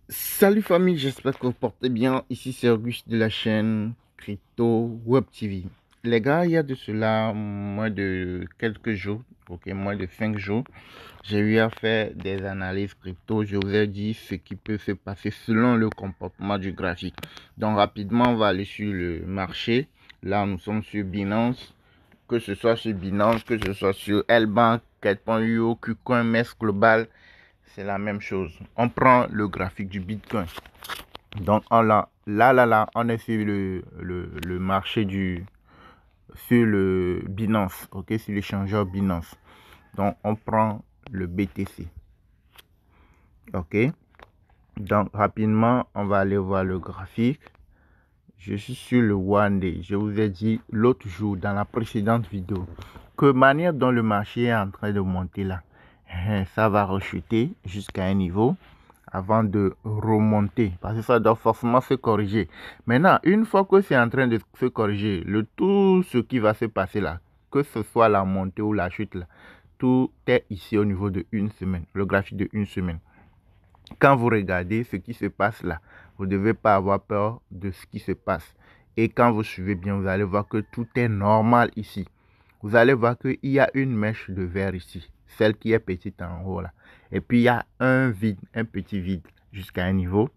Salut famille, j'espère que vous portez bien. Ici c'est Auguste de la chaîne Crypto Web TV. Les gars, il y a de cela moins de quelques jours, ok, moins de 5 jours, j'ai eu à faire des analyses crypto. Je vous ai dit ce qui peut se passer selon le comportement du graphique. Donc rapidement, on va aller sur le marché. Là, nous sommes sur Binance. Que ce soit sur Binance, que ce soit sur Lbank, 4.io, KuCoin, MES Global, c'est la même chose. On prend le graphique du Bitcoin. Donc on est sur le marché sur le Binance, ok, sur l'échangeur Binance. Donc on prend le BTC, ok. Donc rapidement, on va aller voir le graphique. Je suis sur le One Day. Je vous ai dit l'autre jour dans la précédente vidéo que manière dont le marché est en train de monter là, ça va rechuter jusqu'à un niveau avant de remonter, parce que ça doit forcément se corriger. Maintenant, une fois que c'est en train de se corriger, tout ce qui va se passer là, que ce soit la montée ou la chute là, tout est ici au niveau de une semaine, le graphique de une semaine. Quand vous regardez ce qui se passe là, vous ne devez pas avoir peur de ce qui se passe. Et quand vous suivez bien, vous allez voir que tout est normal ici. Vous allez voir qu'il y a une mèche de verre ici, celle qui est petite en haut là. Et puis il y a un vide, un petit vide jusqu'à un niveau.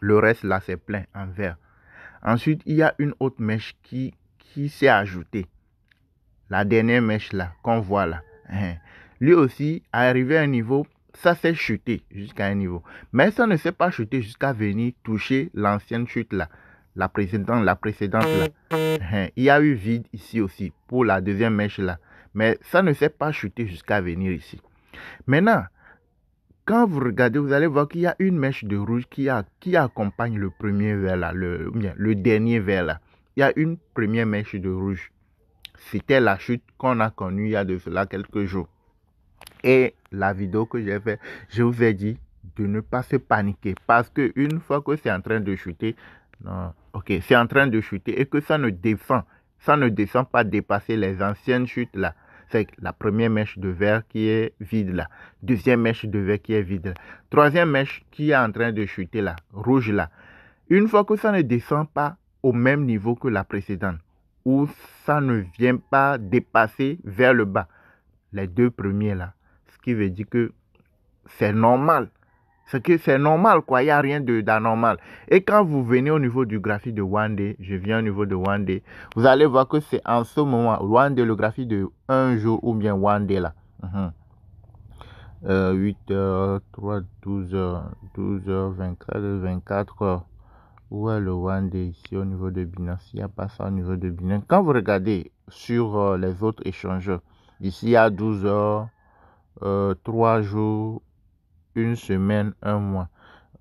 Le reste là, c'est plein en vert. Ensuite, il y a une autre mèche qui s'est ajoutée. La dernière mèche là, qu'on voit là. Lui aussi, arrivé à un niveau, ça s'est chuté jusqu'à un niveau. Mais ça ne s'est pas chuté jusqu'à venir toucher l'ancienne chute là. La précédente là. Il y a eu vide ici aussi pour la deuxième mèche là. Mais ça ne s'est pas chuté jusqu'à venir ici. Maintenant, quand vous regardez, vous allez voir qu'il y a une mèche de rouge qui accompagne le premier vert là, le dernier vert là. Il y a une première mèche de rouge. C'était la chute qu'on a connue il y a de cela quelques jours. Et la vidéo que j'ai faite, je vous ai dit de ne pas se paniquer. Parce qu'une fois que c'est en train de chuter, non, ok, c'est en train de chuter et que ça ne descend pas dépasser les anciennes chutes là. C'est la première mèche de verre qui est vide là. Deuxième mèche de verre qui est vide là. Troisième mèche qui est en train de chuter là, rouge là. Une fois que ça ne descend pas au même niveau que la précédente, ou ça ne vient pas dépasser vers le bas, les deux premiers là, ce qui veut dire que c'est normal. C'est normal quoi, il n'y a rien d'anormal. Et quand vous venez au niveau du graphique de One Day, je viens au niveau de One Day, vous allez voir que c'est en ce moment, One Day, le graphique de un jour ou bien One Day là. 8h, 3, 12h, 24 heures. Où est le One Day ici au niveau de Binance? Il n'y a pas ça au niveau de Binance. Quand vous regardez sur les autres échangeurs, ici il y a 12 heures, 3 jours, une semaine, un mois.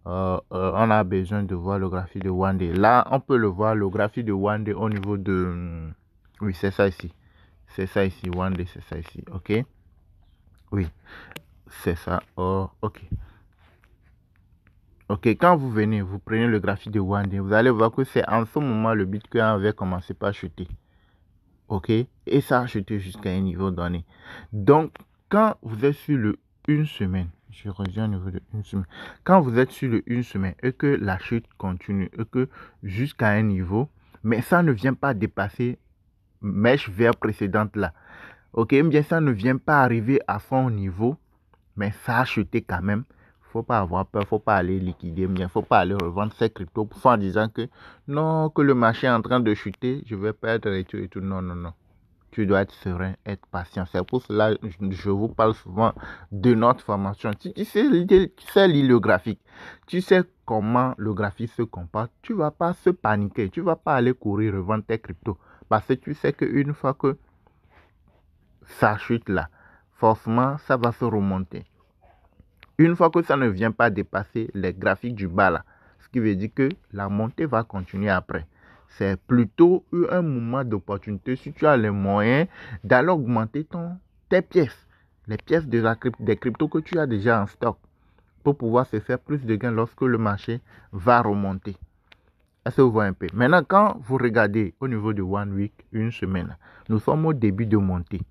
On a besoin de voir le graphique de One Day. Là, on peut le voir, le graphique de One Day au niveau de... Oui, c'est ça ici. C'est ça ici, One Day, c'est ça ici. OK? Oui, c'est ça. Oh, OK. Ok, quand vous venez, vous prenez le graphique de One Day, vous allez voir que c'est en ce moment le Bitcoin avait commencé par chuter. Ok, et ça a chuté jusqu'à un niveau donné. Donc, quand vous êtes sur le une semaine, je reviens au niveau de une semaine. Quand vous êtes sur le une semaine et que la chute continue et que jusqu'à un niveau, mais ça ne vient pas dépasser mèche vert précédente là. Ok, bien ça ne vient pas arriver à son niveau, mais ça a chuté quand même. Faut pas avoir peur, faut pas aller liquider, il faut pas aller revendre ces cryptos en disant que non, que le marché est en train de chuter, je vais perdre et tout et tout. Non, non, non. Tu dois être serein, être patient. C'est pour cela que je vous parle souvent de notre formation. Tu sais lire le graphique. Tu sais comment le graphique se comporte. Tu ne vas pas se paniquer. Tu ne vas pas aller courir revendre tes cryptos. Parce que tu sais qu'une fois que ça chute là, forcément, ça va se remonter. Une fois que ça ne vient pas dépasser les graphiques du bas là, ce qui veut dire que la montée va continuer après. C'est plutôt un moment d'opportunité si tu as les moyens d'aller augmenter tes pièces, les pièces des cryptos que tu as déjà en stock pour pouvoir se faire plus de gains lorsque le marché va remonter. Est-ce que vous voyez un peu? Maintenant, quand vous regardez au niveau de One Week, une semaine, nous sommes au début de montée.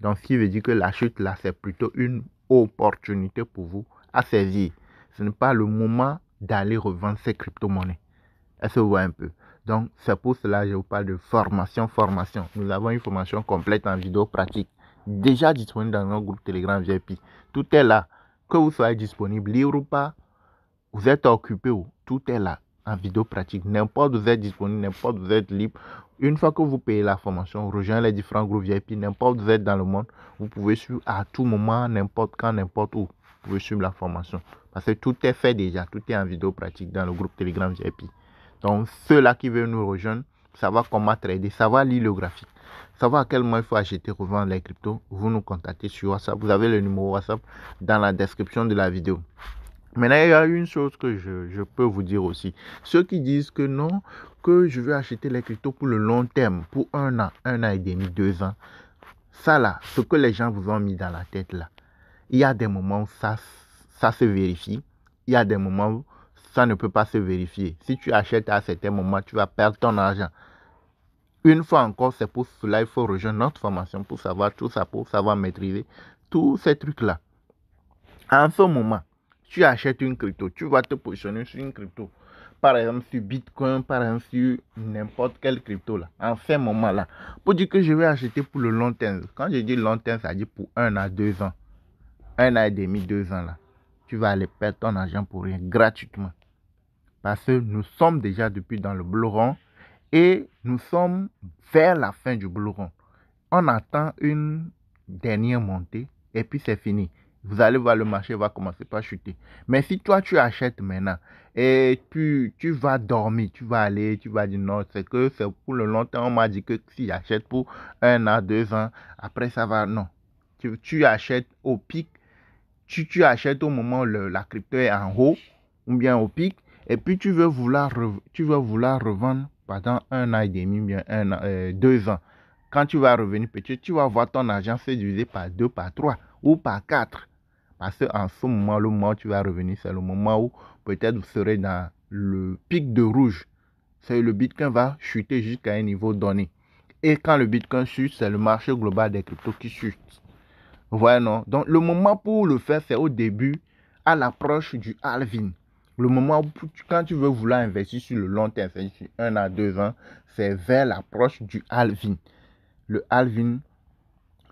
Donc, ce qui veut dire que la chute là, c'est plutôt une opportunité pour vous à saisir. Ce n'est pas le moment d'aller revendre ces crypto-monnaies. Est-ce que vous voyez un peu? Donc, c'est pour cela que je vous parle de formation. Nous avons une formation complète en vidéo pratique, déjà disponible dans notre groupe Telegram VIP. Tout est là. Que vous soyez disponible, libre ou pas, vous êtes occupé ou tout est là en vidéo pratique. N'importe où vous êtes disponible, n'importe où vous êtes libre. Une fois que vous payez la formation, rejoignez les différents groupes VIP, n'importe où vous êtes dans le monde, vous pouvez suivre à tout moment, n'importe quand, n'importe où. Vous pouvez suivre la formation. Parce que tout est fait déjà, tout est en vidéo pratique dans le groupe Telegram VIP. Donc, ceux-là qui veulent nous rejoindre, savoir comment trader, savoir lire le graphique, savoir à quel moment il faut acheter, revendre les cryptos, vous nous contactez sur WhatsApp. Vous avez le numéro WhatsApp dans la description de la vidéo. Maintenant, il y a une chose que je peux vous dire aussi. Ceux qui disent que non, que je veux acheter les cryptos pour le long terme, pour 1 an et demi, 2 ans. Ça là, ce que les gens vous ont mis dans la tête là, il y a des moments où ça se vérifie. Il y a des moments où ça ne peut pas se vérifier. Si tu achètes à certains moments, tu vas perdre ton argent. Une fois encore, c'est pour cela qu'il faut rejoindre notre formation pour savoir tout ça, pour savoir maîtriser tous ces trucs-là. En ce moment, tu achètes une crypto, tu vas te positionner sur une crypto. Par exemple, sur Bitcoin, par exemple, sur n'importe quelle crypto là. En ce moment-là, pour dire que je vais acheter pour le long terme. Quand je dis long terme, ça dit pour 1 à 2 ans. 1 an et demi, 2 ans là. Tu vas aller perdre ton argent pour rien, gratuitement. Parce que nous sommes déjà depuis dans le bull run et nous sommes vers la fin du bull run. On attend une dernière montée et puis c'est fini. Vous allez voir, le marché va commencer par chuter. Mais si toi tu achètes maintenant et puis tu vas dormir, tu vas dire non, c'est que c'est pour le long terme. On m'a dit que si j'achète pour 1 an, 2 ans, après ça va, non. Tu achètes au pic, tu achètes au moment où la crypto est en haut ou bien au pic et puis tu veux vouloir revendre pendant 1 an et demi, bien 2 ans. Quand tu vas revenir petit, tu vas voir ton argent se diviser par 2, par 3 ou par 4. Parce qu'en ce moment, le moment où tu vas revenir, c'est le moment où peut-être vous serez dans le pic de rouge. C'est le Bitcoin va chuter jusqu'à un niveau donné. Et quand le Bitcoin chute, c'est le marché global des cryptos qui chute. Vous voyez, non? Donc, le moment pour le faire, c'est au début, à l'approche du halving. Le moment où, quand tu veux vouloir investir sur le long terme, c'est-à-dire sur 1 à 2 ans, c'est vers l'approche du halving. Le halving,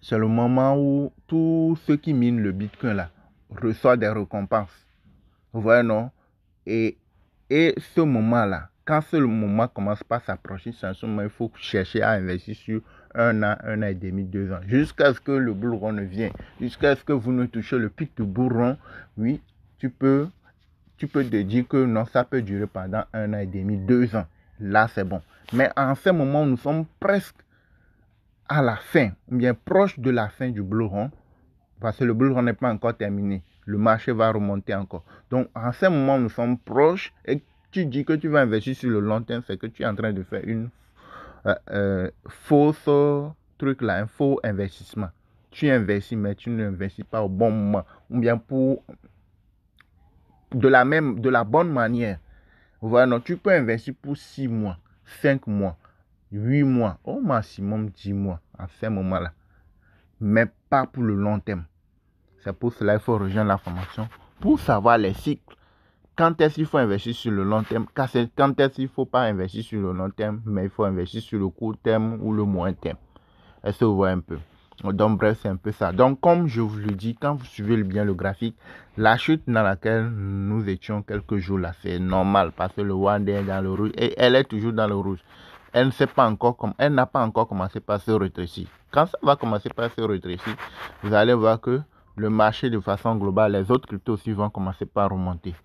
c'est le moment où tous ceux qui minent le Bitcoin là reçoivent des récompenses. Vous voyez, non? Et ce moment-là, quand ce moment commence par s'approcher, c'est en ce moment il faut chercher à investir sur 1 an, 1 an et demi, 2 ans, jusqu'à ce que le bull run ne vienne, jusqu'à ce que vous ne touchez le pic du bull run. Oui, tu peux te dire que non, ça peut durer pendant 1 an et demi, 2 ans. Là, c'est bon. Mais en ce moment, nous sommes presque à la fin, ou bien proche de la fin du bull run, parce que le bull run n'est pas encore terminé. Le marché va remonter encore. Donc, en ce moment, nous sommes proches et tu dis que tu vas investir sur le long terme, c'est que tu es en train de faire une fausse truc là, un faux investissement. Tu investis, mais tu n'investis pas au bon moment, ou bien pour de la bonne manière. Voilà, non, tu peux investir pour 6 mois, 5 mois, 8 mois, au maximum 10 mois à ce moment-là. Mais pas pour le long terme. C'est pour cela qu'il faut rejoindre la formation pour savoir les cycles. Quand est-ce qu'il faut investir sur le long terme? Quand est-ce qu'il ne faut pas investir sur le long terme, mais il faut investir sur le court terme ou le moyen terme. Est-ce que vous voyez un peu? Donc bref, c'est un peu ça. Donc comme je vous le dis, quand vous suivez bien le graphique, la chute dans laquelle nous étions quelques jours là, c'est normal parce que le One Day est dans le rouge et elle est toujours dans le rouge. Elle ne sait pas encore elle n'a pas encore commencé par se rétrécir. Quand ça va commencer par se rétrécir, vous allez voir que le marché de façon globale, les autres cryptos aussi vont commencer par remonter.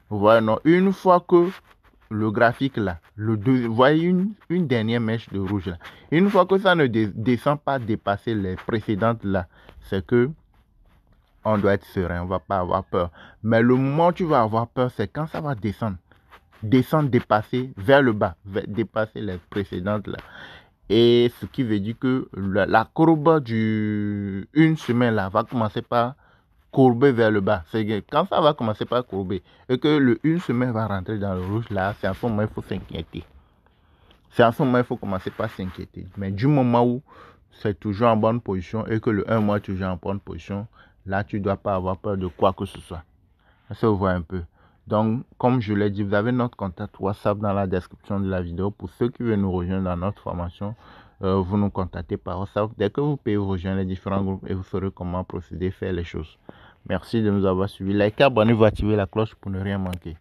Vous voyez, non? Une fois que le graphique là, vous voyez une dernière mèche de rouge là. Une fois que ça ne descend pas dépasser les précédentes là, c'est que on doit être serein, on ne va pas avoir peur. Mais le moment où tu vas avoir peur, c'est quand ça va descendre. Descendre, dépasser vers le bas, dépasser les précédentes là. Et ce qui veut dire que la courbe du une semaine là va commencer par courber vers le bas. C'est que quand ça va commencer par courber et que le une semaine va rentrer dans le rouge là, c'est à ce moment il faut s'inquiéter. C'est à ce moment il faut commencer par s'inquiéter. Mais du moment où c'est toujours en bonne position et que le 1 mois est toujours en bonne position, là tu ne dois pas avoir peur de quoi que ce soit. Ça se voit un peu. Donc, comme je l'ai dit, vous avez notre contact WhatsApp dans la description de la vidéo. Pour ceux qui veulent nous rejoindre dans notre formation, vous nous contactez par WhatsApp. Dès que vous pouvez rejoindre les différents groupes et vous saurez comment procéder, faire les choses. Merci de nous avoir suivis. Likez, abonnez-vous, activez la cloche pour ne rien manquer.